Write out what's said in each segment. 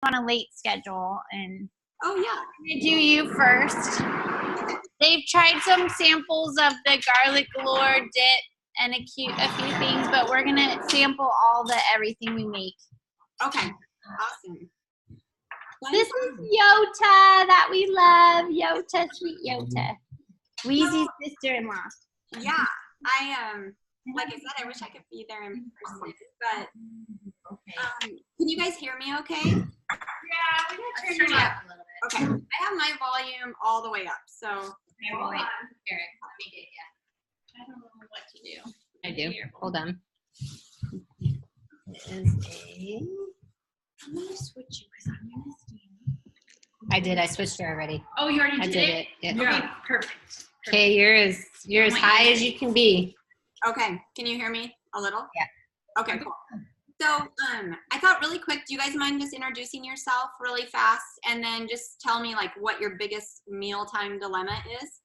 on a late schedule, and oh yeah, I'm gonna do you first. They've tried some samples of the garlic galore dip and a few things, but we're gonna sample everything we make. Okay, awesome. This is Yota that we love. Yota, sweet Yota. Wheezy's sister-in-law. Yeah, like I said, I wish I could be there in person, but can you guys hear me okay? Yeah, we're gonna turn it up a little bit. Okay, I have my volume all the way up, so. Hold on. Here, let me get you. I don't know what to do. I do. Hold on. I'm gonna switch you because I'm gonna stand. I did. I switched it already. Oh, you already did it? Yeah. Okay, perfect. Okay, you're as high as you can be. Okay, can you hear me a little? Yeah. Okay, cool. So I thought really quick, do you guys mind just introducing yourself really fast and then just tell me like what your biggest mealtime dilemma is?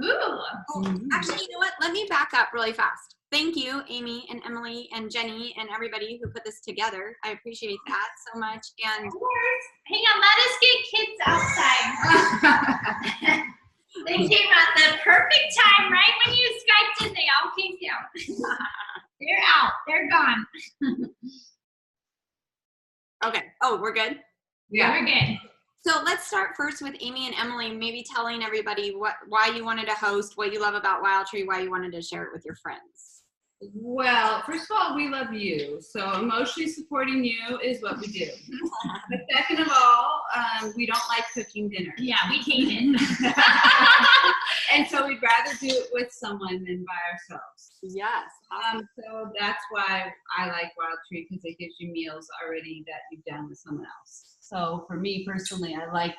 Ooh. Oh, actually, you know what? Let me back up really fast. Thank you, Amy and Emily and Jenny and everybody who put this together. I appreciate that so much. And of course. Hang on, let us get kids outside. They came at the perfect time, right when you Skyped in, they all came down. They're out. They're gone. okay. Oh, we're good? Yeah, we're good. So let's start first with Amy and Emily, maybe telling everybody why you wanted to host, what you love about Wildtree, why you wanted to share it with your friends. Well, first of all, we love you. So emotionally supporting you is what we do. But second of all, we don't like cooking dinner. Yeah, we came in. And so we'd rather do it with someone than by ourselves. Yes. So that's why I like Wildtree, because it gives you meals already that you've done with someone else. So for me personally, I like,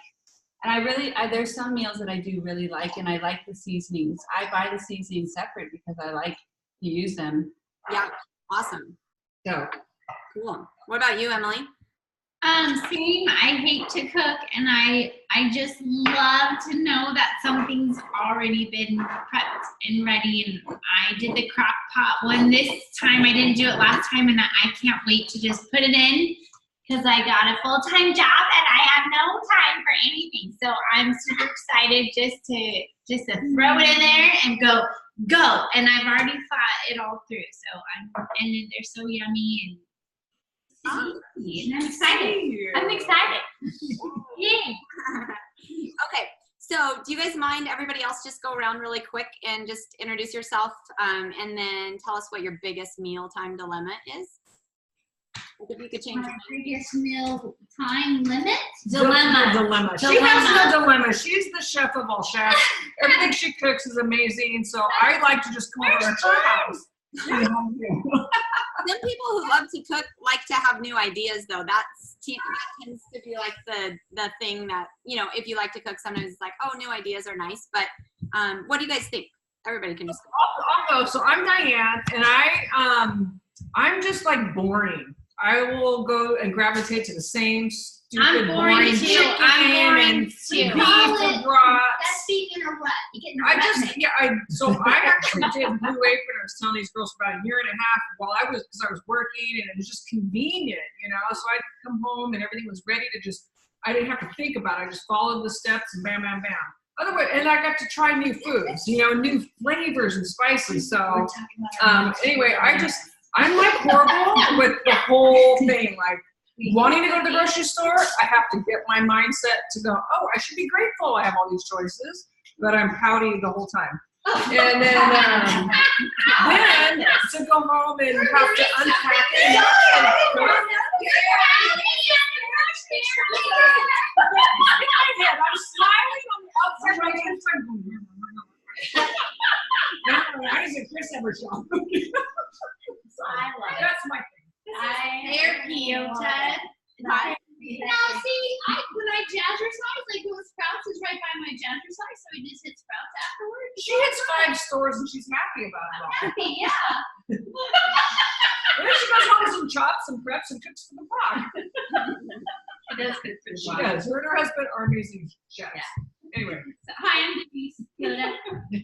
and there's some meals that I do really like, and I like the seasonings. I buy the seasonings separate because I like to use them. Yeah, awesome. So cool. What about you, Emily? Same. I hate to cook, and I just love to know that something's already been prepped and ready. And I did the crock pot one this time. I didn't do it last time, and I can't wait to just put it in because I got a full-time job and I have no time for anything. So I'm super excited just to throw it in there and go. And I've already thought it all through. So and they're so yummy and I'm excited. I'm excited. Yay. Okay, so do you guys mind everybody else just go around really quick and just introduce yourself and then tell us what your biggest mealtime dilemma is? If you could change My biggest mealtime limit? Dilemma. She has no dilemma. She's the chef of all chefs. Everything she cooks is amazing. So I like to just come over to her house. Some people who love to cook like to have new ideas, though. That tends to be like the thing that, if you like to cook, sometimes it's like, oh, new ideas are nice. But what do you guys think? Everybody can just go. I'll go. So I'm Diane, and I'm just like boring. I will go and gravitate to the same stupid boring chicken and beef and brats. That's being in a rut. So I actually did Blue Apron. I was telling these girls for about a year and a half because I was working, and it was just convenient, So I'd come home and everything was ready to I didn't have to think about it. I just followed the steps and bam, bam, bam. Otherwise, and I got to try new foods, new flavors and spices. So anyway, I'm like horrible with the whole thing. Like wanting to go to the grocery store, I have to get my mindset to go, oh, I should be grateful I have all these choices, but I'm pouty the whole time. And then to go home and have to unpack it. I'm smiling on the outside, my inside. I was a Chris ever shop. I love it. That's my thing. They're cute. Now, see, when I jazzercise, like Sprouts is right by my jazzercise, so we just hit Sprouts afterwards. She hits 5 stores and she's happy about it all. Happy, yeah. And then she goes home with some chops and preps and cooks for the vlog. she does cook for the She does. Her and her husband are amazing chefs. Yeah. Anyway. So, hi, I'm Denise.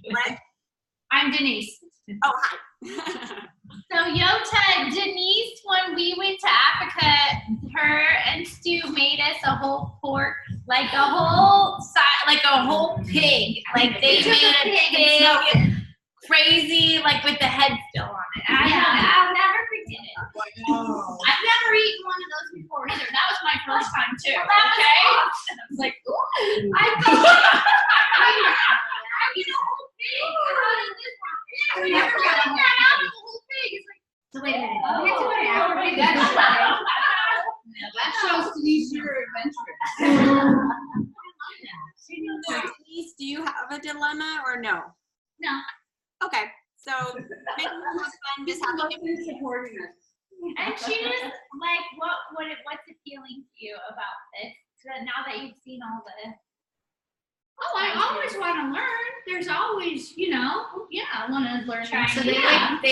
What? I'm Denise. Oh, hi. So Yota, Denise, when we went to Africa, her and Stu made us a whole pork, like a whole pig. Like they made a pig, crazy, like with the head still on it. I'll never forget it. Wow. I've never eaten one of those before either. That was my first time too. Well, that was awesome. I was like, ooh. I felt like I eat a whole pig. How did this happen? We never got a whole the whole pig. It's like, So wait a minute. We have to go to Africa. That shows Denise you're adventurous. So, Denise, do you have a dilemma or no? no. Okay, so maybe we'll have fun just having it. Supporting us. And she was like, what's appealing to you about this? So now that you've seen all the. Oh, I always want to learn. There's always, I want to learn. So they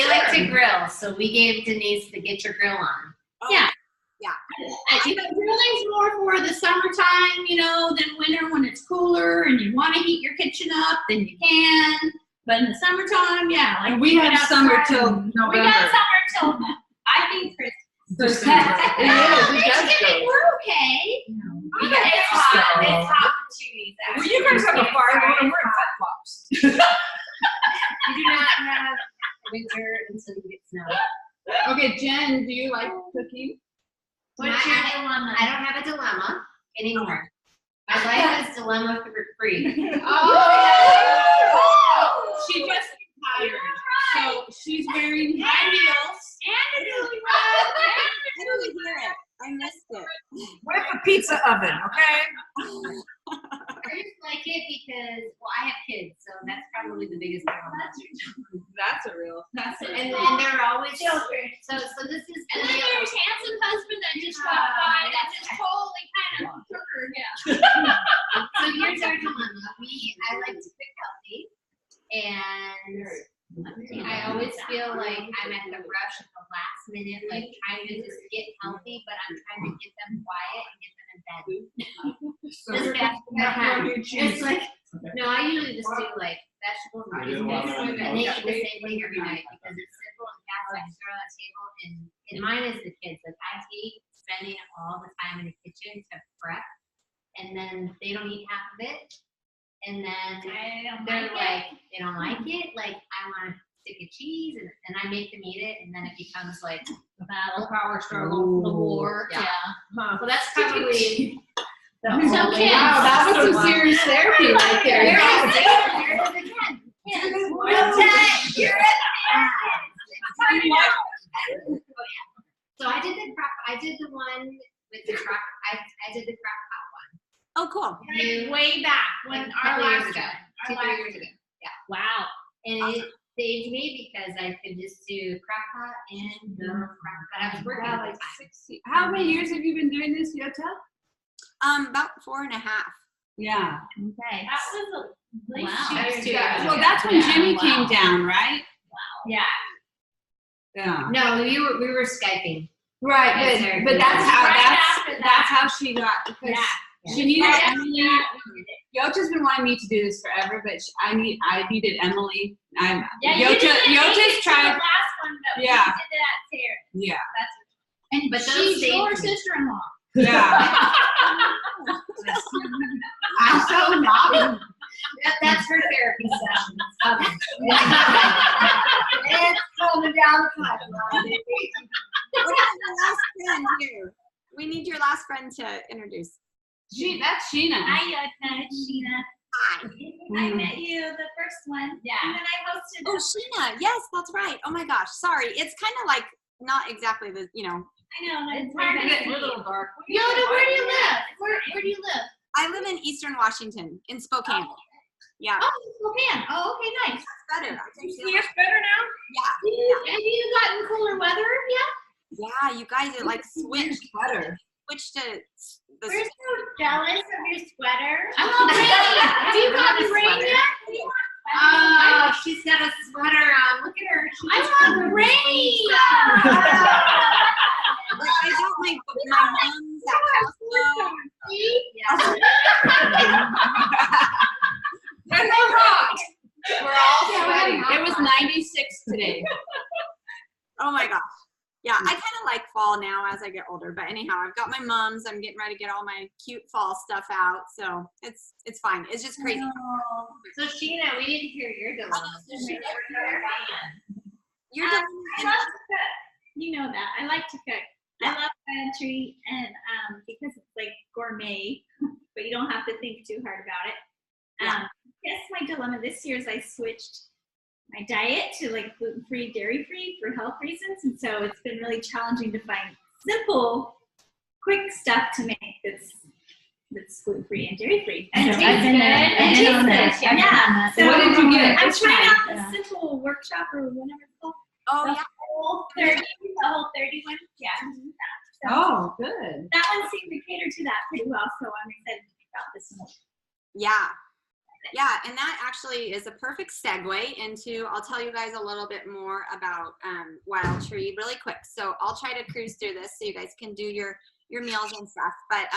like to grill. So we gave Denise the get your grill on. Oh, Yeah. Yeah. Grilling's more for the summertime, than winter when it's cooler and you want to heat your kitchen up, then you can. But in the summertime, like We have summer till We November. got summer till I think Christmas. It is. It does Thanksgiving, go. we're okay. It's hot. It's hot for 2 weeks. Well, you guys have a fire, and we're in flip-flops. You do not have winter until you get snow. Okay, Jen, do you like cooking? What's your dilemma? I don't have a dilemma anymore. My life is dilemma free. She just retired, so she's wearing high heels. And a newlywed. I didn't hear it. I missed it. With the pizza oven, okay? I just like it because, I have kids, so that's probably the biggest dilemma. That's a real. And they're always children. So this is And the then deal. there's handsome husband that just walked by that just totally kind of took her. So here's our dilemma. I like to cook healthy, and I always feel like I'm at the rush at the last minute, like trying to just get healthy, but I'm trying to get them quiet and get them in bed. So Just you're fast as I macaroni can. and cheese. It's like, no, I usually just do like vegetables and beans, and they eat the same thing every night because it's simple and fast. I can throw it on the table, and mine is the kids. Like I hate spending all the time in the kitchen to prep, and then they don't eat half of it. And then they're like, they don't like it. Like, I want a stick of cheese, and I make them eat it, and then it becomes like The battle, Power struggle. the war. Yeah. Huh. Well, that's probably the So only. kids. Wow, that was some serious therapy right there. There it is. There it is again. Kids. You're So I did the crock. I did the one with the crock. I did the crock pot one. Oh, cool. Way back when Like a our couple years last ago. one. 2-3 years ago. Wow. And it saved me because I could just do crock pot and the crock pot. I was working Wow, at the like time. 60. How many years have you been doing this, Yota? About 4.5. Yeah. Okay. That was a Wow. nice That was 2 years Well, ago. that's when Yeah, Jimmy wow. came down, right? Yeah. Yeah. No, we were Skyping. Right, Yes, but that's how Right after that. that's how she got because Yeah. she needed Right Emily. after Yota's been wanting me to do this forever, but I needed Emily. Yeah, you did it Yota's maybe for tried. the last one, but Yeah. we did it at Sarah. Yeah. And But those she's saved your me. sister-in-law. Yeah. I'm so naughty. That's her therapy session. It's coming down the pipeline. What is your last friend here? We need your last friend to introduce. That's Sheena. Hi, Yota. It's Sheena. Hi. I met you the first one. Yeah. And then I hosted. Oh, Sheena. Yes, that's right. Oh my gosh. Sorry. It's kind of like not exactly the, I know. It's hard to We're a see. little dark. Yota, where do you live? Where do you live? I live in Eastern Washington, in Spokane. Yeah. Oh, Spokane. Oh, okay, nice. Better. I You think see us better now? Yeah. Have you gotten cooler weather yet? Yeah, you guys are like switched Better. to the We're so jealous of your sweater. I'm okay. Have you gotten rain Sweater. yet? Oh, she's got a sweater on. Look at her. I want rain. I got my mom's at Costco. And we're hot. We're all Yeah, sweating. it was 96 today. older. But anyhow, I've got my mums. I'm getting ready to get all my cute fall stuff out. So it's fine. It's just crazy. Oh. So Sheena, we didn't hear your dilemma. You're I done. love to cook. You know that. I like to cook. I love Wildtree, and because it's like gourmet, but you don't have to think too hard about it. Yes, my dilemma this year is I switched my diet to like gluten-free, dairy-free for health reasons, and so it's been really challenging to find simple, quick stuff to make that's gluten-free and dairy-free. And tastes good. And tastes good. Yeah. So what did you get? I'm trying out the simple workshop or whatever it's called. Oh, the yeah. whole 30, the whole 31. Yeah. So Oh, good. that one seemed to cater to that pretty well, so I'm excited about this one. Yeah. Yeah, and that actually is a perfect segue into, I'll tell you guys a little bit more about Wildtree really quick. So I'll try to cruise through this so you guys can do your meals and stuff. But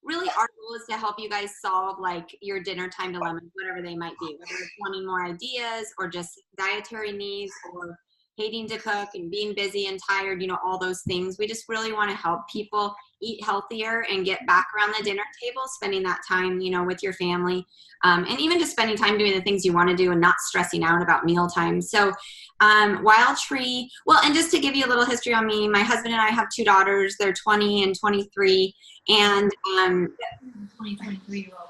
really our goal is to help you guys solve like your dinner time dilemmas, whatever they might be, whether it's wanting more ideas or just dietary needs or hating to cook and being busy and tired, you know, all those things. We just really want to help people eat healthier and get back around the dinner table, spending that time, you know, with your family, and even just spending time doing the things you want to do and not stressing out about meal time. So Wildtree, well, and just to give you a little history on me, my husband and I have 2 daughters. They're 20 and 23. And 2023-year-old.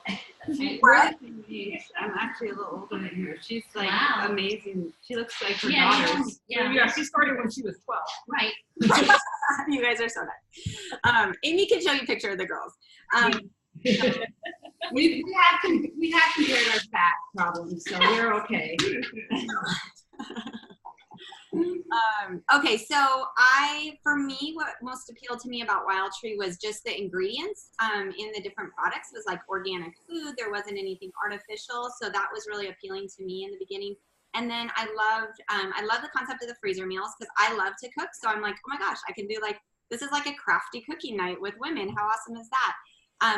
I'm actually a little older than her. She's like Wow. amazing. She looks like her Yeah, daughters. Yeah, she started when she was 12. Right. you guys are so nice. Amy can show you a picture of the girls. We have compared our fat problems, so we're okay. Okay, so for me, what most appealed to me about Wildtree was just the ingredients in the different products. It was like organic food. There wasn't anything artificial, so that was really appealing to me in the beginning. And then I love the concept of the freezer meals because I love to cook. So I'm like, oh my gosh, I can do like, this is like a crafty cooking night with women. How awesome is that?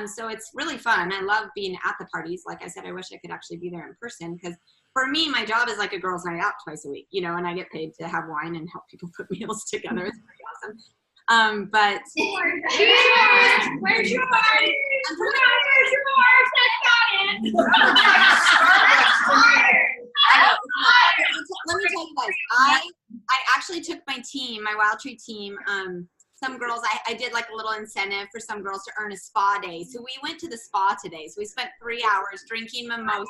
So it's really fun. I love being at the parties. Like I said, I wish I could actually be there in person because for me, my job is like a girls' night out twice a week, you know, and I get paid to have wine and help people put meals together. It's pretty awesome. But Where's your let me tell you guys, I actually took my team, my Wildtree team, some girls, I did like a little incentive for some girls to earn a spa day. So we went to the spa today. So we spent 3 hours drinking mimosas.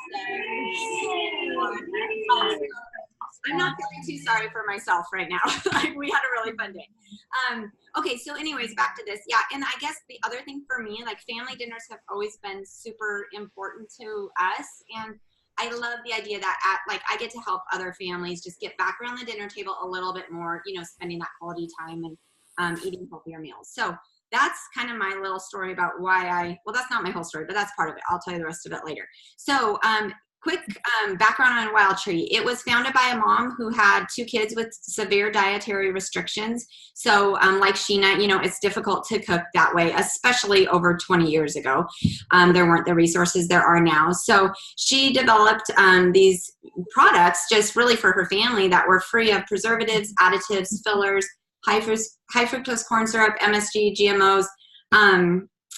I'm not feeling too sorry for myself right now. We had a really fun day. Okay, so anyways, back to this. Yeah, and I guess the other thing for me, like family dinners have always been super important to us. And I love the idea that I get to help other families just get back around the dinner table a little bit more, you know, spending that quality time and eating healthier meals. So that's kind of my little story about why well, that's not my whole story, but that's part of it. I'll tell you the rest of it later. So quick background on Wildtree. It was founded by a mom who had 2 kids with severe dietary restrictions. So like Sheena, you know, it's difficult to cook that way, especially over 20 years ago. There weren't the resources there are now. So she developed these products just really for her family that were free of preservatives, additives, fillers, high fructose corn syrup, MSG, GMOs,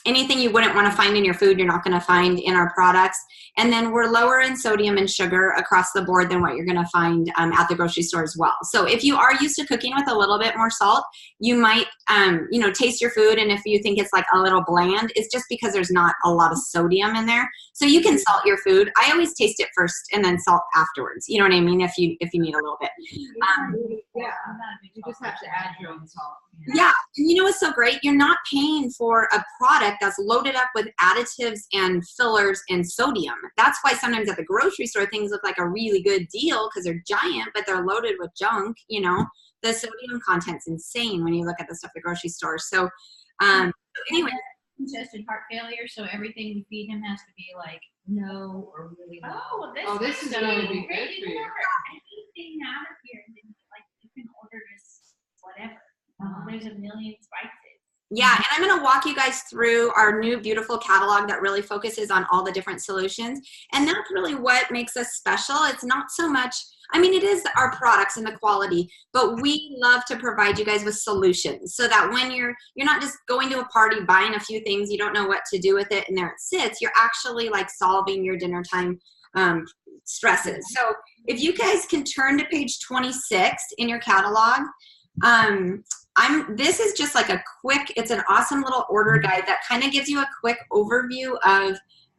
anything you wouldn't want to find in your food, you're not going to find in our products. And then we're lower in sodium and sugar across the board than what you're going to find at the grocery store as well. So if you are used to cooking with a little bit more salt, you might, you know, taste your food. And if you think it's like a little bland, it's just because there's not a lot of sodium in there. So you can salt your food. I always taste it first and then salt afterwards. You know what I mean? If you need a little bit. Yeah, you just have to add your own salt. Yeah, and you know what's so great? You're not paying for a product that's loaded up with additives and fillers and sodium. That's why sometimes at the grocery store things look like a really good deal because they're giant, but they're loaded with junk. You know, the sodium content's insane when you look at the stuff at the grocery store. So, anyway. Congested heart failure, so everything we feed him has to be like no or really low. Oh, this is going to be good for you. Anything out of here, like you can order just whatever. There's a million spices. Yeah, and I'm going to walk you guys through our new beautiful catalog that really focuses on all the different solutions. And that's really what makes us special. It's not so much, I mean, it is our products and the quality, but we love to provide you guys with solutions so that when you're not just going to a party, buying a few things, you don't know what to do with it, and there it sits. You're actually like solving your dinner time stresses. So if you guys can turn to page 26 in your catalog, this is just like a quick, it's an awesome little order guide that kind of gives you a quick overview of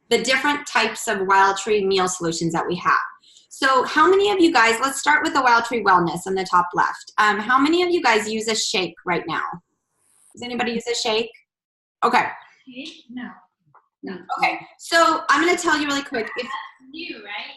the different types of Wildtree meal solutions that we have. So how many of you guys, let's start with the Wildtree Wellness on the top left. How many of you guys use a shake right now? Does anybody use a shake? Okay. No. Okay, so I'm going to tell you really quick. It's new, right?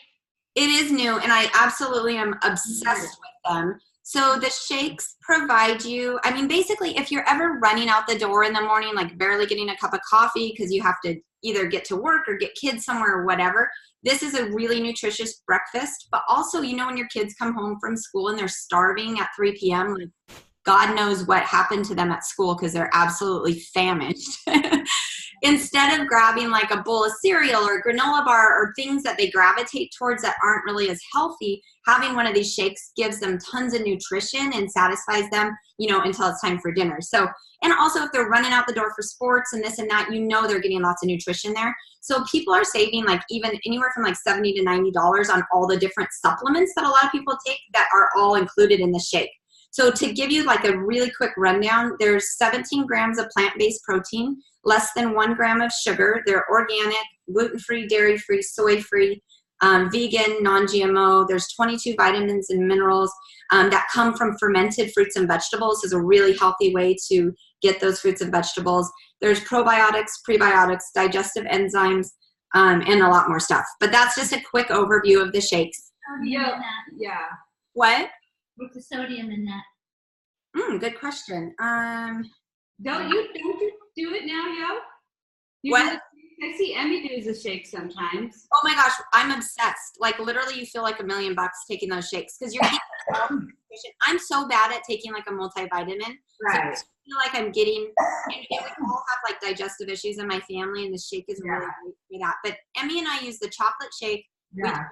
It is new, and I absolutely am obsessed with them. So the shakes provide you, I mean, basically, if you're ever running out the door in the morning, like barely getting a cup of coffee because you have to either get to work or get kids somewhere or whatever, this is a really nutritious breakfast. But also, you know, when your kids come home from school and they're starving at 3 p.m., like God knows what happened to them at school because they're absolutely famished. Instead of grabbing like a bowl of cereal or a granola bar or things that they gravitate towards that aren't really as healthy, having one of these shakes gives them tons of nutrition and satisfies them, you know, until it's time for dinner. So, and also if they're running out the door for sports and this and that, you know, they're getting lots of nutrition there. So people are saving like even anywhere from like $70 to $90 on all the different supplements that a lot of people take that are all included in the shake. So to give you like a really quick rundown, there's 17 grams of plant-based protein, less than 1 gram of sugar. They're organic, gluten-free, dairy-free, soy-free, vegan, non-GMO. There's 22 vitamins and minerals that come from fermented fruits and vegetables. Is a really healthy way to get those fruits and vegetables. There's probiotics, prebiotics, digestive enzymes, and a lot more stuff. But that's just a quick overview of the shakes. Yeah. What? What's the sodium in that? Good question. Don't you do it now, Yo? What? I see Emmy do the shake sometimes. Oh my gosh, I'm obsessed. Like literally you feel like $1 million taking those shakes because you're getting all the nutrition. I'm so bad at taking like a multivitamin. Right. So I feel like I'm getting, and we all have like digestive issues in my family and the shake is really great for that. But Emmy and I use the chocolate shake. Yeah.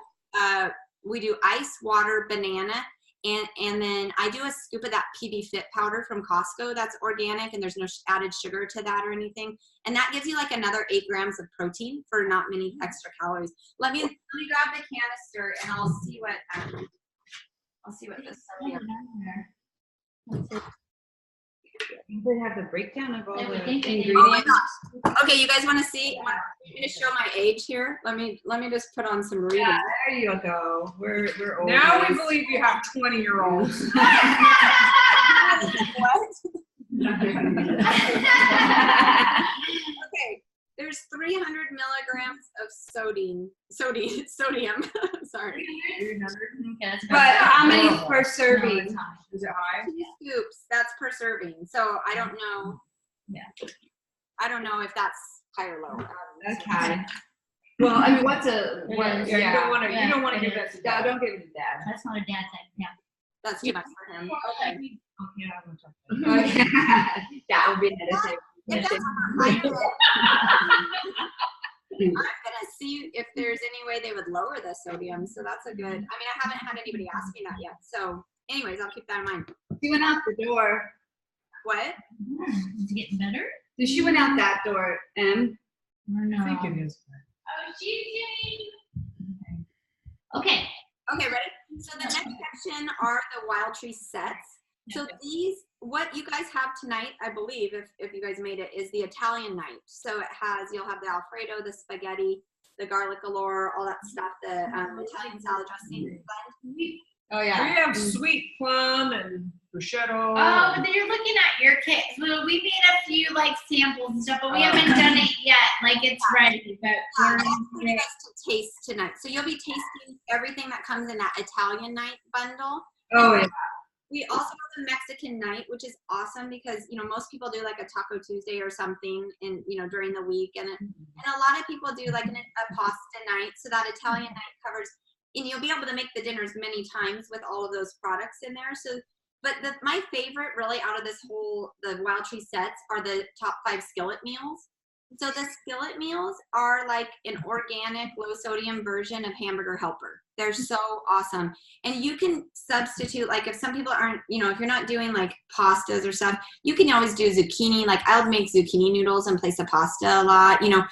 We do ice, water, banana. And then I do a scoop of that PB Fit powder from Costco that's organic and there's no added sugar to that or anything. And that gives you like another 8 grams of protein for not many extra calories. Let me grab the canister and I'll see what this is. They have the breakdown of all the ingredients. Oh my gosh. Okay, you guys want to see? Want me to show my age here? Let me just put on some reading. Yeah, there you go. We're old. Now guys. we believe you have 20-year-olds. What? Okay, there's 300 milligrams of sodium. Sorry. 300? But how many per serving? Is it high? 2 scoops. That's per serving. So I don't know. Yeah. I don't know if that's high or low. That's high. Well, I mean, what's a what? Yeah, you don't want to it give that to No, dad. don't give it to Dad. That's not a dad thing. Yeah. That's too much for him. Okay. Yeah, I'm gonna talk That would be edited. If that's high, I'm gonna see if there's any way they would lower the sodium. So that's a good. I mean, I haven't had anybody ask me that yet. So, anyways, I'll keep that in mind. She went out the door. What? Is it getting better? She went out that door, Em. Or no? I think it is. Oh, she's getting. Okay. Okay, ready? So the next section are the Wildtree sets. So these, what you guys have tonight, I believe, if you guys made it, is the Italian night. So it has, you'll have the Alfredo, the spaghetti, the garlic galore, all that stuff, the Italian salad dressing blend. Oh We have sweet plum and prosciutto. Oh, but then you're looking at your kit. Well, we made a few like samples and stuff, but we haven't done it yet. Like it's ready, but I want you guys to taste tonight. So you'll be tasting everything that comes in that Italian night bundle. Oh, yeah. We also have the Mexican night, which is awesome because, you know, most people do like a Taco Tuesday or something in, you know, during the week. And a lot of people do like a pasta night. So that Italian night covers, and you'll be able to make the dinners many times with all of those products in there. So But my favorite really out of this whole, the Wildtree sets are the top 5 skillet meals. So the skillet meals are like an organic, low sodium version of Hamburger Helper. They're so awesome. And you can substitute, like if some people aren't, you know, if you're not doing like pastas or stuff, you can always do zucchini. Like I'll make zucchini noodles in place of pasta a lot, you know,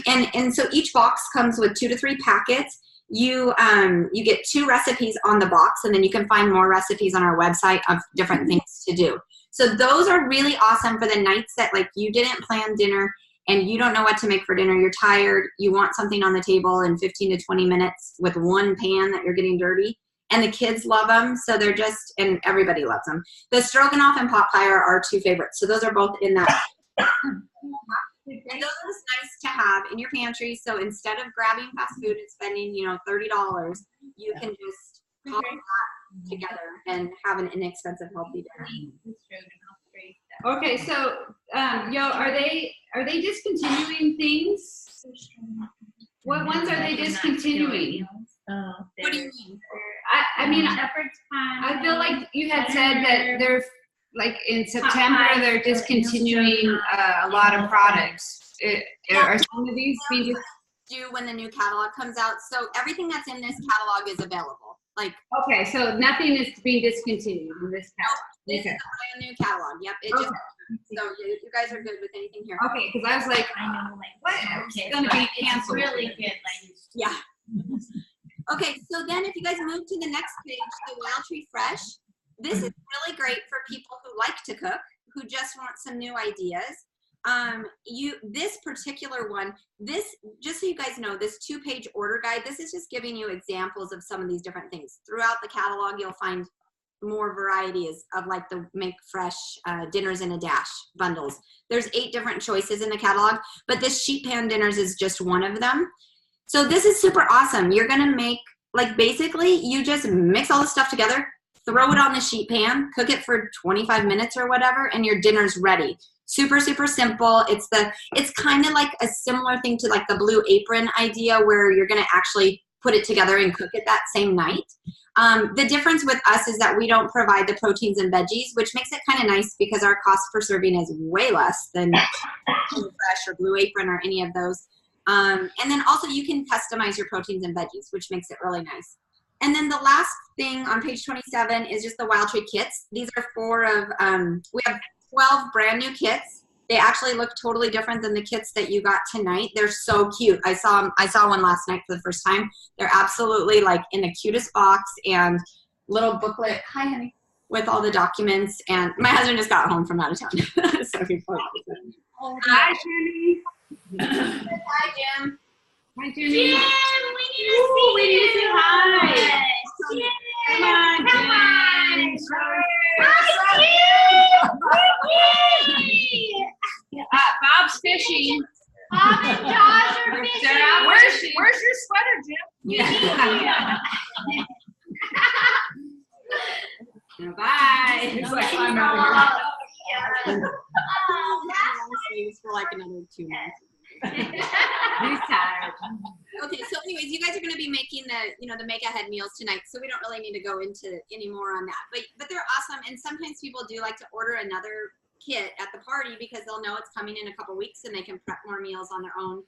and so each box comes with 2 to 3 packets. You get 2 recipes on the box, and then you can find more recipes on our website of different things to do. So those are really awesome for the nights that like you didn't plan dinner and you don't know what to make for dinner, you're tired, you want something on the table in 15 to 20 minutes with one pan that you're getting dirty, and the kids love them, so they're just, and everybody loves them. The stroganoff and pot pie are our 2 favorites, so those are both in that. And those are nice to have in your pantry, so instead of grabbing fast food and spending, you know, $30, you can just pop that together and have an inexpensive, healthy dinner. Okay, so are they discontinuing things? What ones are they discontinuing? What do you mean? I mean, I feel like you had said that they're like in September they're discontinuing a lot of products. Are some of these being due when the new catalog comes out? So everything that's in this catalog is available. Like okay, so nothing is being discontinued in this catalog. This is a brand new catalog. Yep, it just so you guys are good with anything here. Okay, because I was like, I know, like, what? It's gonna be It's canceled. really good. Like, Yeah. Okay, so then if you guys move to the next page, the Wildtree Fresh, this is really great for people who like to cook, who just want some new ideas. This particular one, just so you guys know, this 2-page order guide, this is just giving you examples of some of these different things. Throughout the catalog, you'll find more varieties of like the Make Fresh dinners in a dash bundles. There's 8 different choices in the catalog, but this sheet pan dinners is just one of them. So this is super awesome. You're gonna make, like basically you just mix all the stuff together, throw it on the sheet pan, cook it for 25 minutes or whatever, and your dinner's ready. Super, super simple. It's kind of like a similar thing to like the Blue Apron idea where you're gonna actually put it together and cook it that same night. The difference with us is that we don't provide the proteins and veggies, which makes it kind of nice because our cost per serving is way less than Fresh or Blue Apron or any of those. And then also you can customize your proteins and veggies, which makes it really nice. And then the last thing on page 27 is just the Wildtree kits. These are 4 of, we have 12 brand new kits. They actually look totally different than the kits that you got tonight. They're so cute. I saw one last night for the first time. They're absolutely like in the cutest box and little booklet. Hi, honey. With all the documents. And my husband just got home from out of town. So hi, Jenny. Hi, Jim. Hi, Jim, Jenny. we need to say hi. Come on, Come on. Jim. Hi, Jim. Bob's fishing. Bob and Josh are fishing. They're out Where's fishing. your sweater, Jim? Bye. He's like, I'm out of here. For like another 2 months. He's tired. Okay, so anyways, you guys are going to be making the make ahead meals tonight, so we don't really need to go into any more on that. But they're awesome, and sometimes people do like to order another kit at the party because they'll know it's coming in a couple weeks and they can prep more meals on their own.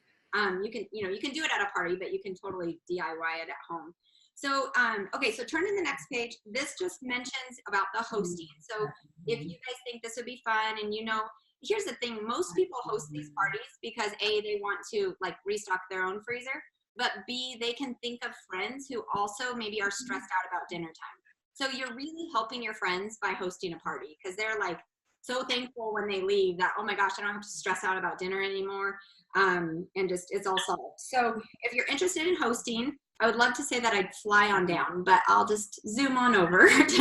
You can do it at a party, but you can totally DIY it at home. So, okay, so turn to the next page. This just mentions about the hosting. So if you guys think this would be fun, and here's the thing, most people host these parties because A, they want to like restock their own freezer, but B, they can think of friends who also maybe are stressed out about dinner time. So you're really helping your friends by hosting a party because they're like so thankful when they leave that, oh my gosh, I don't have to stress out about dinner anymore. And just, it's all solved. So if you're interested in hosting, I would love to say that I'd fly on down, but I'll just zoom on over. Skype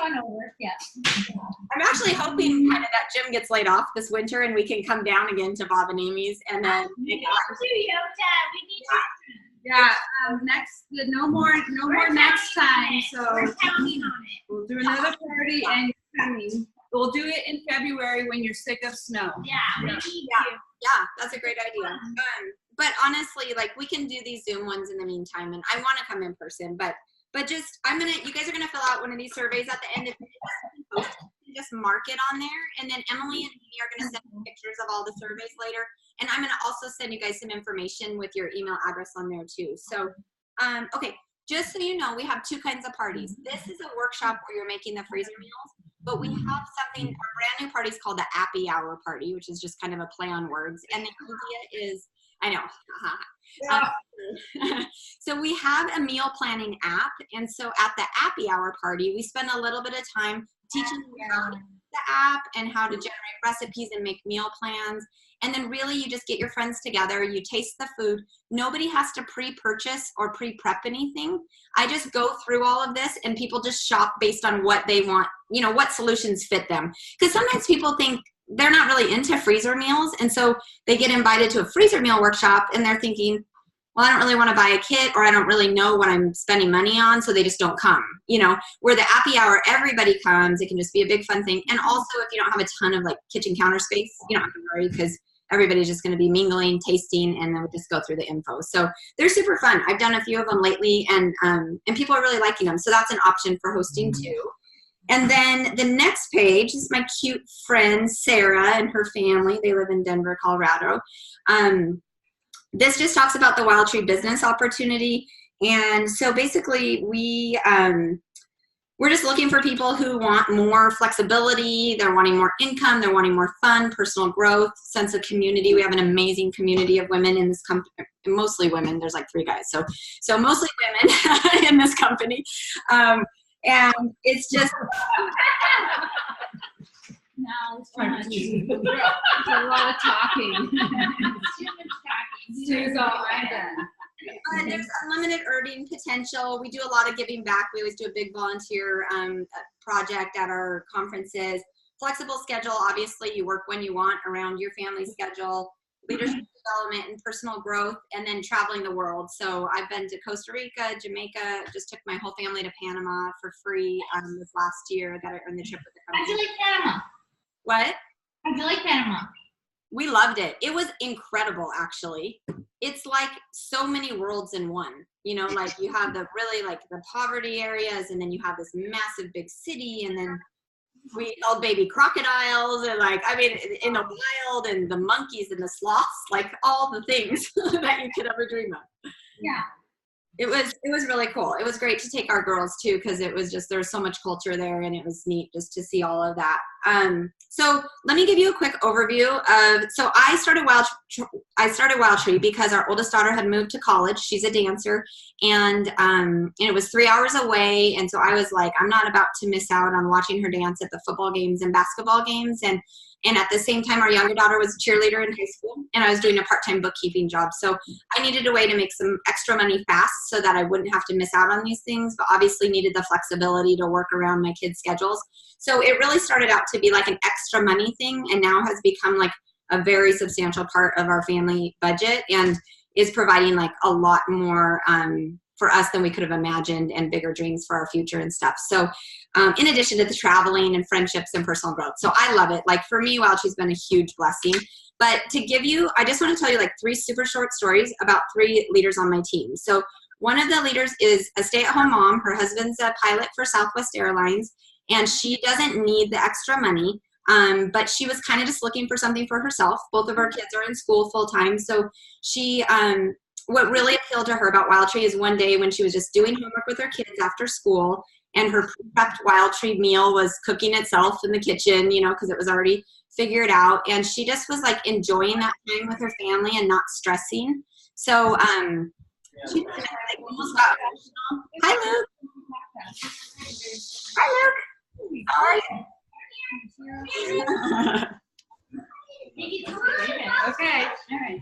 on over, yeah. I'm actually hoping kind of that Jim gets laid off this winter and we can come down again to Bob and Amy's and then no more next time. So we're counting on it. we'll do another party and you're coming. We'll do it in February when you're sick of snow. Yeah, we need to. Yeah, that's a great idea. But honestly, like we can do these Zoom ones in the meantime, and I want to come in person, but But just, you guys are gonna fill out one of these surveys at the end of it. Just mark it on there, and then Emily and me are gonna send you pictures of all the surveys later. And I'm gonna also send you guys some information with your email address on there too. So, okay, just so you know, we have two kinds of parties. This is a workshop where you're making the freezer meals, but we have something, a brand new party is called the Appy Hour Party, which is just kind of a play on words. And the idea is, I know, so we have a meal planning app. And so at the Appy Hour Party, we spend a little bit of time teaching you how to use the app and how to generate recipes and make meal plans. And then really you just get your friends together, you taste the food. Nobody has to pre-purchase or pre-prep anything. I just go through all of this and people just shop based on what they want, you know, what solutions fit them. Because sometimes people think they're not really into freezer meals. And so they get invited to a freezer meal workshop and they're thinking, well, I don't really want to buy a kit, or I don't really know what I'm spending money on, so they just don't come. You know, where the Appy Hour, everybody comes. It can just be a big fun thing. And also, if you don't have a ton of like kitchen counter space, you don't have to worry because everybody's just going to be mingling, tasting, and then we just go through the info. So they're super fun. I've done a few of them lately, and people are really liking them. So that's an option for hosting too. And then the next page is my cute friend Sarah and her family. They live in Denver, Colorado. This just talks about the Wildtree business opportunity. And so basically we're just looking for people who want more flexibility. They're wanting more income. They're wanting more fun, personal growth, sense of community. We have an amazing community of women in this company, mostly women. There's like 3 guys. So mostly women in this company. And it's just... No, it's too much. It's a lot of talking. Too much talking. Stu's all right then. There's unlimited earning potential. We do a lot of giving back. We always do a big volunteer project at our conferences. Flexible schedule, obviously you work when you want around your family schedule. Leadership development and personal growth, and then traveling the world. So I've been to Costa Rica, Jamaica, just took my whole family to Panama for free this last year. I got to earn the trip with the How'd company. you like Panama? What? How'd you like Panama? We loved it. It was incredible, actually. It's like so many worlds in one. You know, like you have the really like the poverty areas, and then you have this massive big city, and then we held baby crocodiles, and like, I mean, in the wild, and the monkeys and the sloths, like all the things that you could ever dream of. Yeah. It was really cool. It was great to take our girls too, because it was just, there was so much culture there, and it was neat just to see all of that. So let me give you a quick overview of, so I started Wildtree because our oldest daughter had moved to college. She's a dancer, and it was 3 hours away. And so I was like, I'm not about to miss out on watching her dance at the football games and basketball games. And at the same time, our younger daughter was a cheerleader in high school, and I was doing a part-time bookkeeping job. So I needed a way to make some extra money fast so that I wouldn't have to miss out on these things, but obviously needed the flexibility to work around my kids' schedules. So it really started out to be like an extra money thing, and now has become like a very substantial part of our family budget, and is providing like a lot more for us than we could have imagined, and bigger dreams for our future and stuff. So in addition to the traveling and friendships and personal growth. So I love it. Like for me, Wildtree's been a huge blessing. But to give you, I just want to tell you like 3 super short stories about 3 leaders on my team. So one of the leaders is a stay-at-home mom. Her husband's a pilot for Southwest Airlines, and she doesn't need the extra money. But she was kind of just looking for something for herself. Both of our kids are in school full-time. So she, what really appealed to her about Wildtree is one day when she was just doing homework with her kids after school, and her prepped Wildtree meal was cooking itself in the kitchen, you know, because it was already figured out. And she just was like enjoying that time with her family and not stressing. So she like almost got emotional. Hi, Luke. Hi, Luke. How are you? Okay. All right.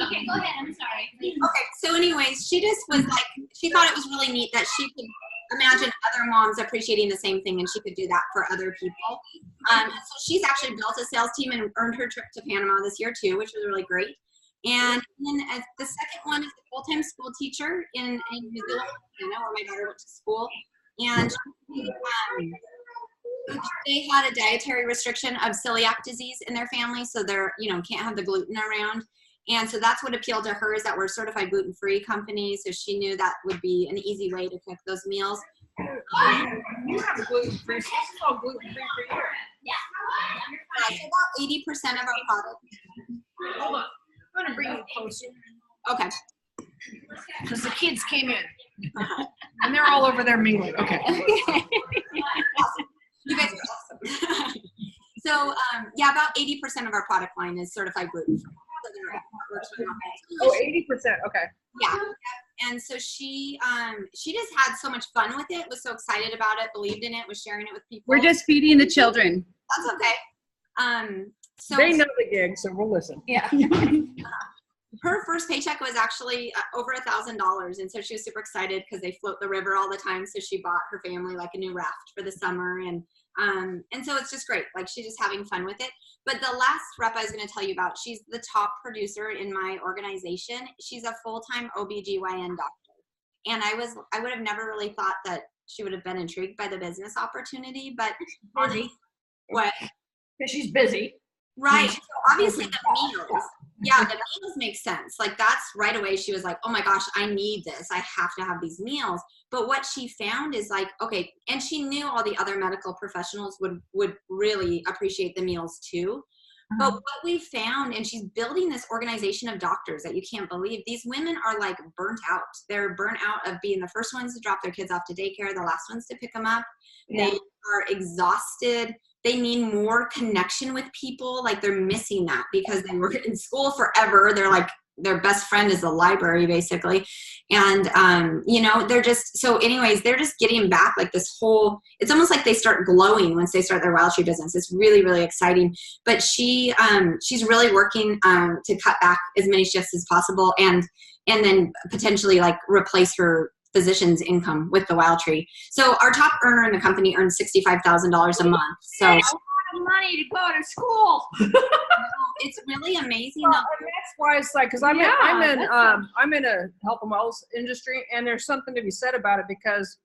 Okay, go ahead. I'm sorry. Okay, so anyways, she just was like, she thought it was really neat that she could imagine other moms appreciating the same thing, and she could do that for other people. So she's actually built a sales team and earned her trip to Panama this year too, which was really great. And then the second one is a full-time school teacher in New Zealand, where my daughter went to school. And they had a dietary restriction of celiac disease in their family, so they're, can't have the gluten around. And so that's what appealed to her, is that we're a certified gluten-free company. So she knew that would be an easy way to cook those meals. You have gluten-free. So this is all gluten-free for you. So about 80% of our product. Hold on. I'm going to bring you closer. Okay. Because the kids came in. And they're all over there mingling. Okay. You guys are awesome. So, yeah, about 80% of our product line is certified gluten-free. Oh, 80%. Okay. Yeah. And so she just had so much fun with it, was so excited about it, believed in it, was sharing it with people. We're just feeding the children. That's okay. So They know the gig, so we'll listen. Yeah. Her first paycheck was actually over $1,000, and so she was super excited because they float the river all the time. So she bought her family like a new raft for the summer, and so it's just great. Like, she's just having fun with it. But the last rep I was going to tell you about, she's the top producer in my organization. She's a full-time OBGYN doctor, and I would have never really thought that she would have been intrigued by the business opportunity, but Busy. what? Because she's busy. Right. So obviously the meals. Yeah, the meals make sense. Like, that's right away. She was like, oh my gosh, I need this. I have to have these meals. But what she found is like, okay, and she knew all the other medical professionals would really appreciate the meals too. But what we found, and she's building this organization of doctors that you can't believe, these women are like burnt out. They're burnt out of being the first ones to drop their kids off to daycare, the last ones to pick them up. Yeah. They are exhausted. They need more connection with people. Like, they're missing that because they were in school forever. They're like, their best friend is the library, basically. And, they're just, so anyways, they're just getting back like this whole, it's almost like they start glowing once they start their Wildtree business. It's really, really exciting. But she's really working to cut back as many shifts as possible, and then potentially like replace her physician's income with the Wildtree. So our top earner in the company earns $65,000 a month. So a lot of money to go to school. It's really amazing. Well, and that's why it's like, because I'm in a health and wellness industry, and there's something to be said about it because,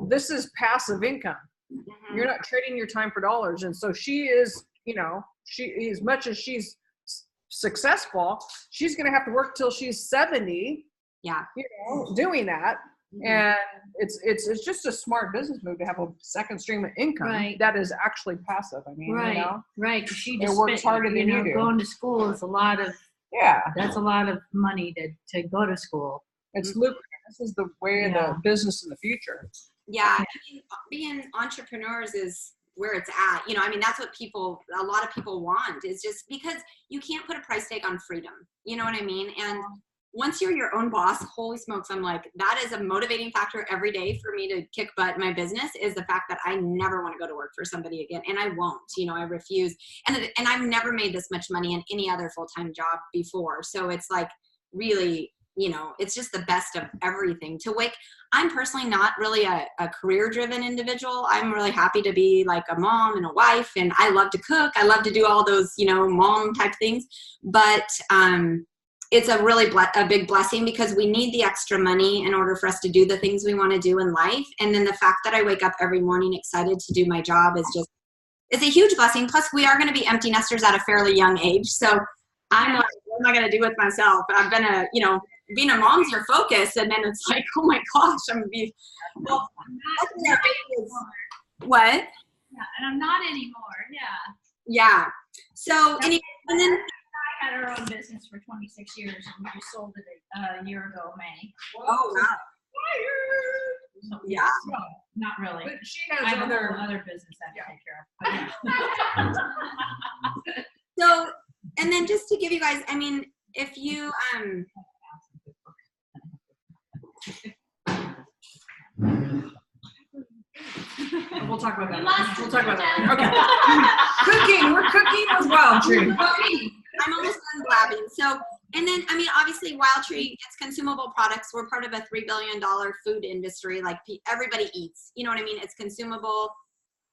this is passive income. Mm-hmm. You're not trading your time for dollars, and so she is, she, as much as she's successful, she's going to have to work till she's 70. Yeah, doing that. And it's just a smart business move to have a second stream of income that is actually passive. I mean, right. She just works harder than you do. Going to school is a lot of that's a lot of money to go to school. It's lucrative. This is the way of the business in the future. Yeah, I mean, being entrepreneurs is where it's at. That's what a lot of people want, is just because you can't put a price tag on freedom. You know what I mean? And once you're your own boss, holy smokes, I'm like, that is a motivating factor every day for me to kick butt in my business, is the fact that I never want to go to work for somebody again. And I won't, I refuse. And I've never made this much money in any other full-time job before. So it's like, really, it's just the best of everything. I'm personally not really a career-driven individual. I'm really happy to be like a mom and a wife, and I love to cook. I love to do all those, mom type things. But, it's a really a big blessing, because we need the extra money in order for us to do the things we want to do in life. And then the fact that I wake up every morning excited to do my job it's a huge blessing. Plus, we are going to be empty nesters at a fairly young age. So I'm like, what am I going to do with myself? I've been being a mom's your focus. And then it's like, oh my gosh, I'm going to be, what? Yeah, and I'm not anymore. Yeah. So, and then had our own business for 26 years, and we just sold it a year ago, May. Oh, wow. So, yeah. So, not really. But she has I have other business I have to take care of. So, and then just to give you guys, if you, we'll talk about that. Okay. Cooking. We're cooking with Wildtree. I'm almost done blabbing. So, and then, obviously Wildtree, it's consumable products. We're part of a $3 billion food industry. Like, everybody eats, you know what I mean? It's consumable.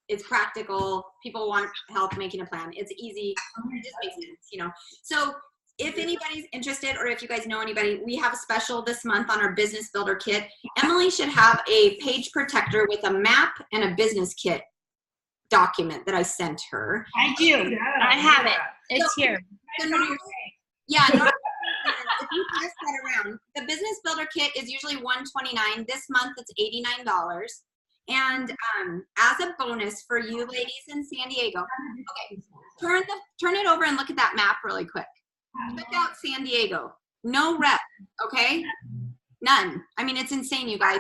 It's practical. People want help making a plan. It's easy. It just makes sense, So if anybody's interested, or if you guys know anybody, we have a special this month on our business builder kit. Emily should have a page protector with a map and a business kit document that I sent her. I do. I have it. It's here. Yeah, normally, if you pass that around, the business builder kit is usually $129. This month it's $89. And as a bonus for you ladies in San Diego, okay, turn it over and look at that map really quick. Check out San Diego. No rep, okay? None. I mean, it's insane, you guys.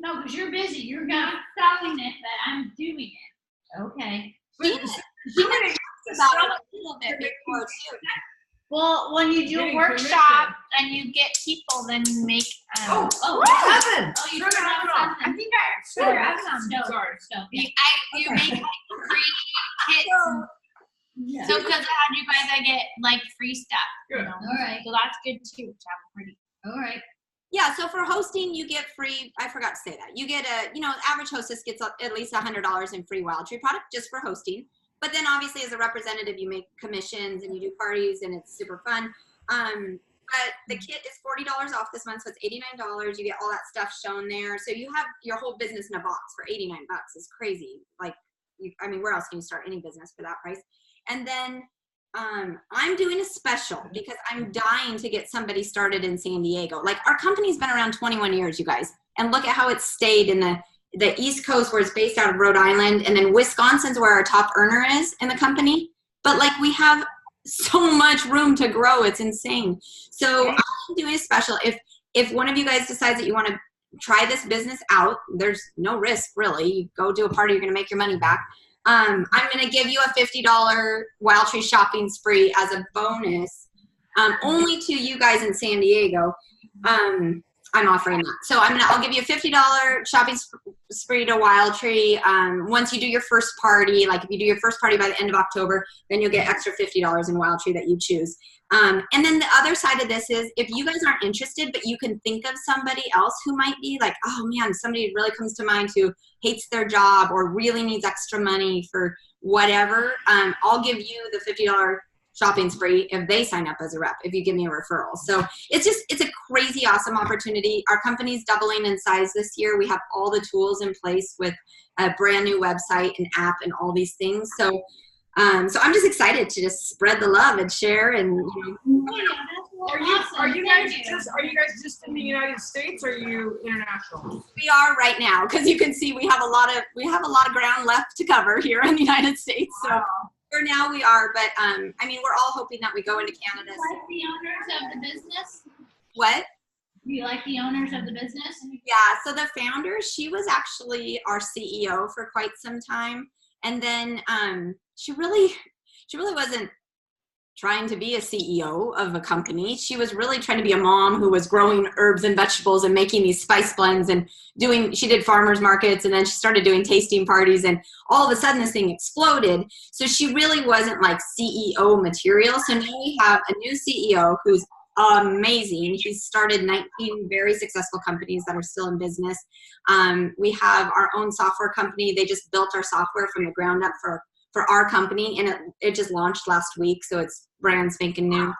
No, because you're busy. You're not selling it, but I'm doing it. Okay. She Somebody about it a little bit before too. Well, when you do a Getting workshop permission. and you get people, then you make. Oh, Heaven! Heaven! Oh, you Turn turn it on on. something. I think I turn it on stove. Sorry. Stove. You make free kits. Yeah. So because of how you guys, I get like free stuff. Good. You know? All right. So that's good too. Which I'm pretty. All right. Yeah, so for hosting, you get free, I forgot to say that. You get average hostess gets at least $100 in free Wildtree product just for hosting. But then obviously as a representative, you make commissions and you do parties and it's super fun. But the kit is $40 off this month, so it's $89. You get all that stuff shown there. So you have your whole business in a box for $89. It's crazy. Like, where else can you start any business for that price? And then I'm doing a special because I'm dying to get somebody started in San Diego. Like, our company's been around 21 years, you guys. And look at how it's stayed in the East Coast, where it's based out of Rhode Island. And then Wisconsin's where our top earner is in the company. But like, we have so much room to grow. It's insane. So I'm doing a special. If one of you guys decides that you want to try this business out, there's no risk really. You go do a party, you're going to make your money back. I'm going to give you a $50 Wildtree shopping spree as a bonus, only to you guys in San Diego. I'm offering that. So I'll give you a $50 shopping spree to Wildtree. Once you do your first party, like if you do your first party by the end of October, then you'll get extra $50 in Wildtree that you choose. And then the other side of this is, if you guys aren't interested, but you can think of somebody else who might be like, oh man, somebody really comes to mind who hates their job or really needs extra money for whatever, I'll give you the $50 shopping spree if they sign up as a rep, if you give me a referral. So it's a crazy awesome opportunity. Our company's doubling in size this year. We have all the tools in place with a brand new website and app and all these things. So I'm just excited to just spread the love and share. And Are you guys just in the United States, or are you international? we are right now, because you can see we have a lot of ground left to cover here in the United States. So for now we are, but we're all hoping that we go into Canada. Do you like the owners of the business? What? Do you like the owners of the business? Yeah, so the founder, she was actually our CEO for quite some time. And then she really wasn't trying to be a CEO of a company. She was really trying to be a mom who was growing herbs and vegetables and making these spice blends and she did farmers markets, and then she started doing tasting parties, and all of a sudden this thing exploded. So she really wasn't like CEO material. So now we have a new CEO who's amazing. He's started 19 very successful companies that are still in business. We have our own software company. They just built our software from the ground up for our company, and it just launched last week, so it's brand spanking new.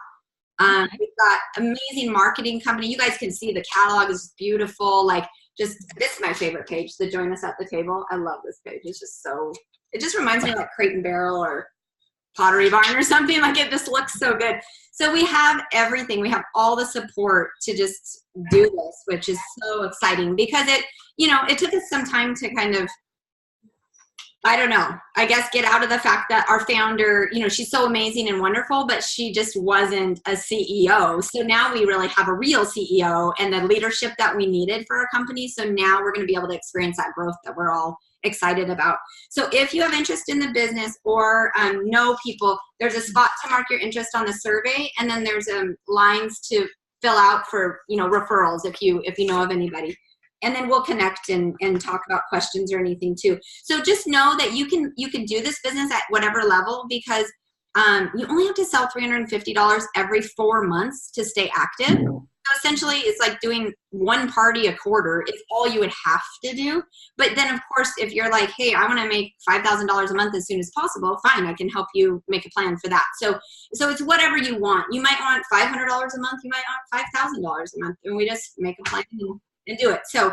We've got amazing marketing company. You guys can see the catalog is beautiful. Like, this is my favorite page, the Join Us at the Table. I love this page. It just reminds me of like Crate and Barrel or Pottery Barn or something. Like, it just looks so good. So we have everything. We have all the support to just do this, which is so exciting, because it took us some time to kind of, I don't know, I guess get out of the fact that our founder, she's so amazing and wonderful, but she just wasn't a CEO. So now we really have a real CEO and the leadership that we needed for our company. So now we're going to be able to experience that growth that we're all excited about. So if you have interest in the business or know people, there's a spot to mark your interest on the survey, and then there's lines to fill out for referrals if you know of anybody. And then we'll connect and talk about questions or anything too. So just know that you can do this business at whatever level, because you only have to sell $350 every 4 months to stay active. So essentially, it's like doing one party a quarter. It's all you would have to do. But then, of course, if you're like, hey, I want to make $5,000 a month as soon as possible, fine, I can help you make a plan for that. So it's whatever you want. You might want $500 a month. You might want $5,000 a month. And we just make a plan and do it. So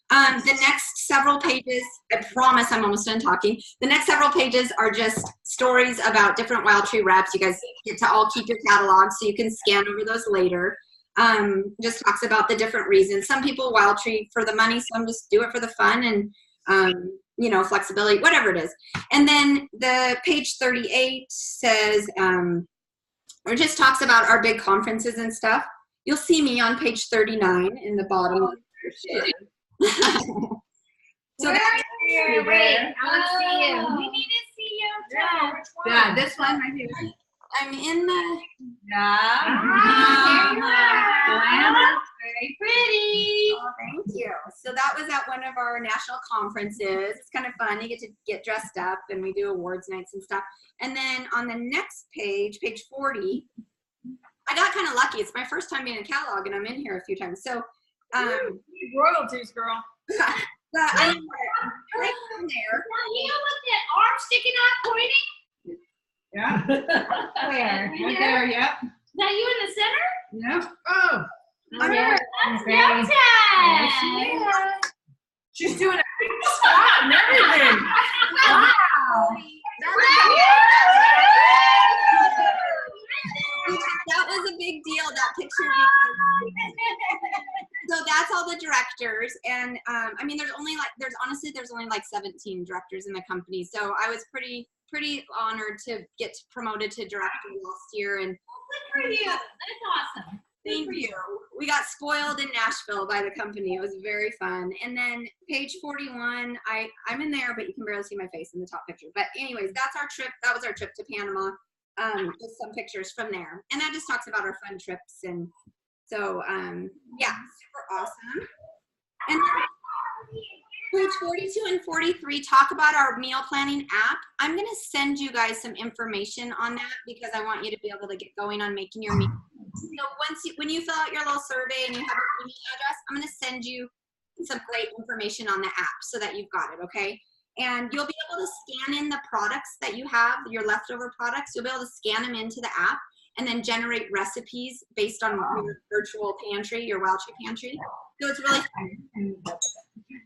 The next several pages, I promise I'm almost done talking. The next several pages are just stories about different Wildtree reps. You guys get to all keep your catalog so you can scan over those later. Just talks about the different reasons. Some people Wildtree for the money, some just do it for the fun and, you know, flexibility, whatever it is. And then the page 38 says, or just talks about our big conferences and stuff. You'll see me on page 39 in the bottom. So Where that's are you? Wait, I want to see you. We need to see you. Too. Yeah, this one right here. I'm in the Ah, there you are. Wow. Very pretty. oh, thank you. So that was at one of our national conferences. It's kind of fun. You get to get dressed up and we do awards nights and stuff. And then on the next page, page 40, I got kind of lucky. It's my first time being in a catalog and I'm in here a few times. So Royalties, girl. but I'm right from there. You know what that arm sticking out pointing? Yeah. Where? Right there, yep. Is that you in the center? Yep. Oh, That's Very- Delta. she's doing a big squat and everything. Wow. That was a big deal, that picture. So that's all the directors. And I mean, there's only like 17 directors in the company. So I was pretty honored to get promoted to director last year. And Good for you. That's awesome. thank you. We got spoiled in Nashville by the company. It was very fun. And then page 41, I'm in there, but you can barely see my face in the top picture. But anyways, that's our trip. That was our trip to Panama. Just some pictures from there. And that just talks about our fun trips. And so, yeah, super awesome. And then page 42 and 43 talk about our meal planning app. I'm going to send you guys some information on that because I want you to be able to get going on making your meal. So when you fill out your little survey and you have your email address, I'm going to send you some great information on the app so that you've got it, okay? And you'll be able to scan in the products that you have, your leftover products. You'll be able to scan them into the app and then generate recipes based on your virtual pantry, your Wildtree pantry. So it's really fun.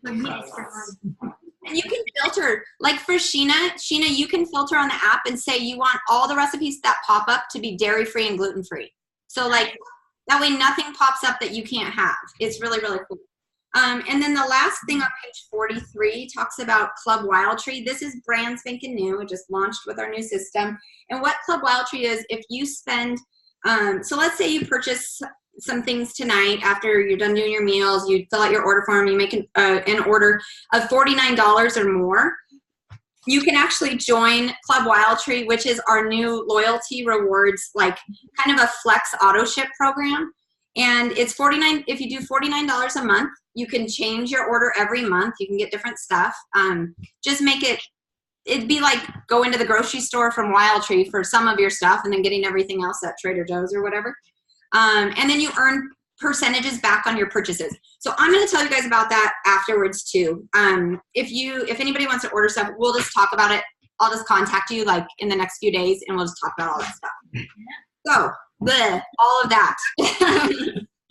And you can filter, like for Sheena, you can filter on the app and say you want all the recipes that pop up to be dairy-free and gluten-free. So like that way nothing pops up that you can't have. It's really, really cool. And then the last thing on page 43 talks about Club Wildtree. This is brand spanking new. It just launched with our new system. And what Club Wildtree is, if you spend, so let's say you purchase some things tonight after you're done doing your meals, you fill out your order form, you make an order of $49 or more, you can actually join Club Wildtree, which is our new loyalty rewards, like kind of a flex auto ship program. And it's $49, if you do $49 a month, you can change your order every month. You can get different stuff. Just make it'd be like going to the grocery store from Wildtree for some of your stuff and then getting everything else at Trader Joe's or whatever. And then you earn percentages back on your purchases. So I'm going to tell you guys about that afterwards too. If anybody wants to order stuff, we'll just talk about it. I'll just contact you like in the next few days and we'll just talk about all that stuff. So, all of that.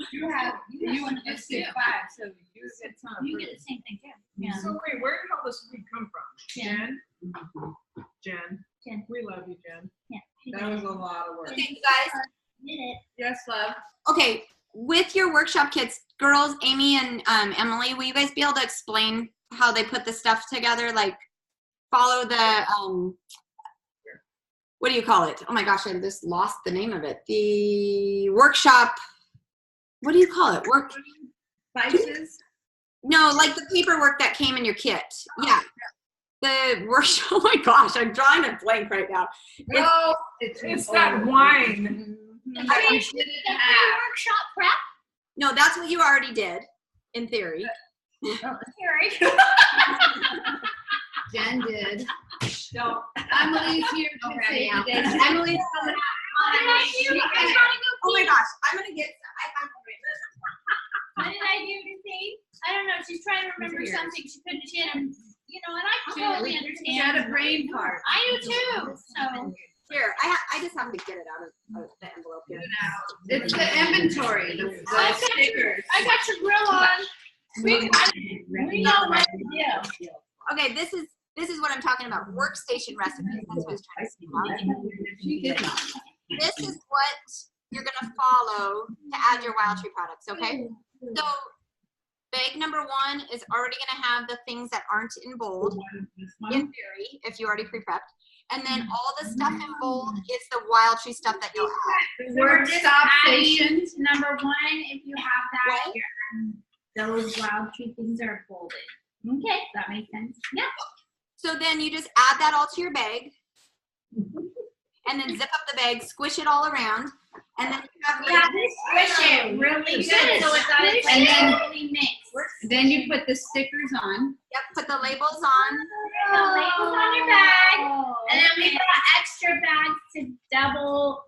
You just did 5, so you get some. You get the same thing too. Yeah. So wait, where did all this food come from? Jen? Jen. We love you, Jen. Yeah. That was a lot of work. Okay, you guys. Did it. Yes, love. Okay, with your workshop kits, girls, Amy and Emily, will you guys be able to explain how they put the stuff together? Like, follow the, what do you call it? Oh my gosh, I just lost the name of it. The workshop, what do you call it? Spices? No, like the paperwork that came in your kit. Yeah. The workshop, oh my gosh, I'm drawing a blank right now. No, it's that wine. I mean, workshop prep. No, that's what you already did, in theory. Theory. Jen did. No. Emily's here to say now. today. Emily's coming Oh my gosh, I'm gonna get. What did I do to see? I don't know. She's trying to remember something. She couldn't. She had a, and I totally understand. She had a brain part. I do too. So Here, I just have to get it out of the envelope here. It's the inventory, the I got stickers. I got your grill on. We know what to do. Okay, this is what I'm talking about. Workstation recipes. That's what I was trying to say about. This is what you're gonna follow to add your Wildtree products, okay? So bag number 1 is already gonna have the things that aren't in bold, in theory, if you already pre-prepped. And then all the stuff in bold is the Wildtree stuff that you'll add. We're just adding number 1. If you have that, What? those Wildtree things are folded. Okay, that makes sense. Yeah. So then you just add that all to your bag, and then zip up the bag, squish it all around, and then you have Squish it really good so it's not And then- really mixed. Then you put the stickers on. Yep, put the labels on. The labels on your bag, and then we got extra bags to double.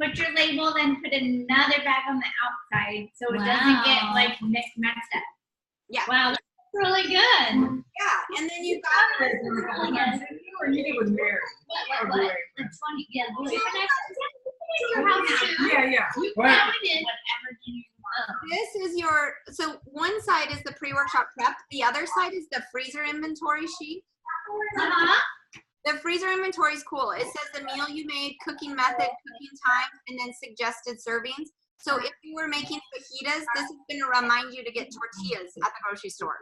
Put your label, then put another bag on the outside so it doesn't get like messed up. Yeah. Wow, that's really good. Yeah, and then you got Really good. Or you need with Mary. Or Mary. The 20, yeah, the your house too. Yeah, yeah. You can have it in whatever you want. this is your, so one side is the pre-workshop prep, the other side is the freezer inventory sheet. Uh-huh. The freezer inventory is cool. It says the meal you made, cooking method, cooking time, and then suggested servings. So if you were making fajitas, this is going to remind you to get tortillas at the grocery store.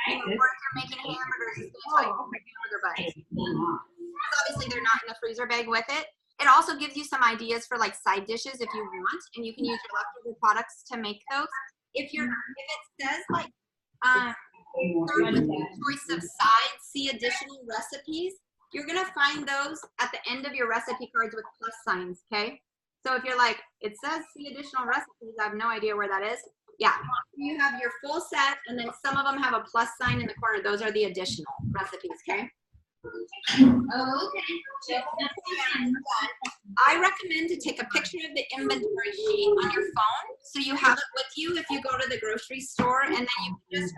You know, or if you're making hamburgers, it's going to tell you to make hamburger buns. So obviously they're not in the freezer bag with it. It also gives you some ideas for like side dishes if you want, and you can use your leftover products to make those. If it says like choice of sides, see additional recipes, you're gonna find those at the end of your recipe cards with plus signs, okay? So if you're like, it says see additional recipes, I have no idea where that is. Yeah, you have your full set, and then some of them have a plus sign in the corner. Those are the additional recipes, okay? Oh, okay. I recommend to take a picture of the inventory sheet on your phone so you have it with you if you go to the grocery store, and then you can just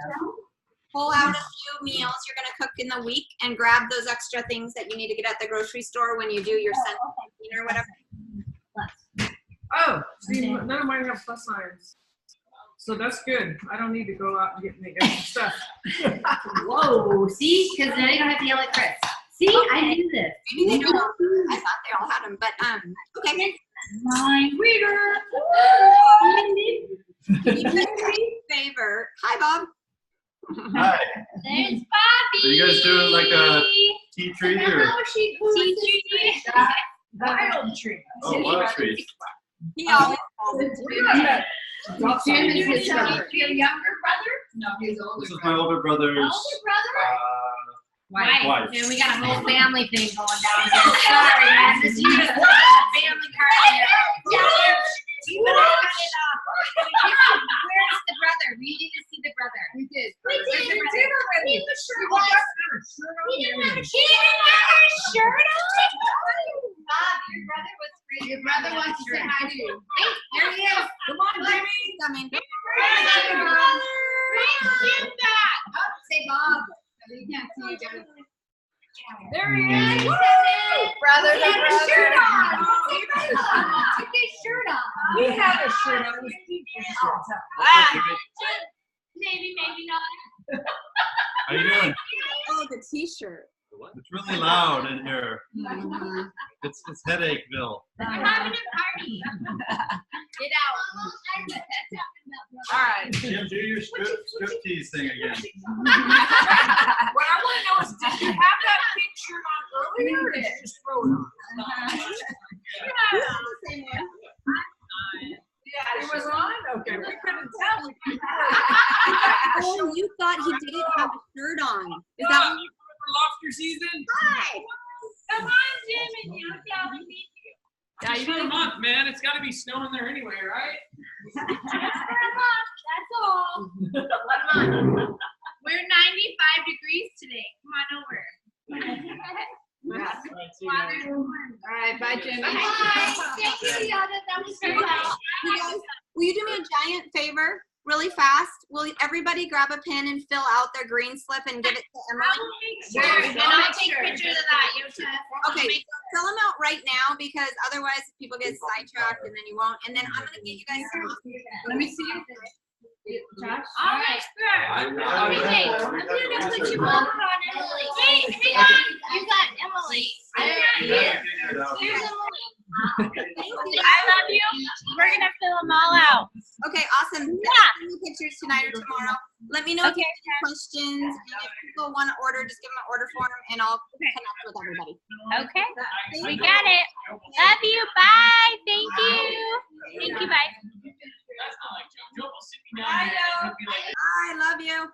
pull out a few meals you're going to cook in the week and grab those extra things that you need to get at the grocery store when you do your dinner or whatever. Oh, see, none of mine have plus signs. So that's good. I don't need to go out and get any extra stuff. Whoa, see? Because now you don't have to yell at Chris. See, I knew this. Maybe they don't. I thought they all had them, but okay. Mind reader. Can you do me a favor? Hi, Bob. Hi. There's Bobby. Are you guys doing like a tea tree or? Tea tree. Wildtree. Oh, Wildtree. He always calls it. Jim is his brother. Your younger brother? No, his older This is my older brother's Older brother? wife. Yeah, we got a whole family thing going down here. Sorry, man. This is just a family card here. You better cut it off. Where's the brother? We need to see the brother. We did. We did. We did already. He was sure We got was. her shirt on. He didn't have his shirt on? Bob, your brother was free. Your brother wants to say hi to you. Hey, there he is. Come on, Jimmy. Coming. Where's your brother? Bring him back. Oh, say Bob. You can't see each other. There he is. Brother He had his shirt on. Took his shirt off. We had a shirt on. It was people's shirts on. Wow. Maybe, maybe not. How you doing? Oh, the T-shirt. It's really loud in here. It's Headacheville. We're having a party. Get out. All right. Jim, do your striptease thing again. What I want to know is, did you have that pink shirt on earlier, or did you just throw it on? Yeah, it was on? Okay, we couldn't tell. Oh, you thought he didn't have a shirt on. Is For that lobster season? Hi. Come on, Jim, and you telling me. Yeah, you need a month, man. It's got to be snowing there anyway, right? Just for a month, that's all. 1 month. We're 95 degrees today. Come on over. All right, bye, Jimmy. Bye. Thank you, Yada. That was very helpful. You guys, will you do me a giant favor really fast? Will everybody grab a pen and fill out their green slip and give it to Emily? Sure. And I'll take pictures of that. Okay, fill them out right now because otherwise people get sidetracked and then you won't. And then I'm going to get you guys some. Let me see. Josh? All right. I- Okay, I'm gonna put you both on Emily. Hey, hang on. You got Emily. I got you. Here's Emily. I love you. We're gonna fill them all out. Okay, awesome. Yeah. Send me pictures tonight or tomorrow. Let me know if you have any questions. And if people want to order, just give them an order form and I'll connect with everybody. Okay, we got it. Love you. Bye. Thank you. Thank you. Bye. I love you.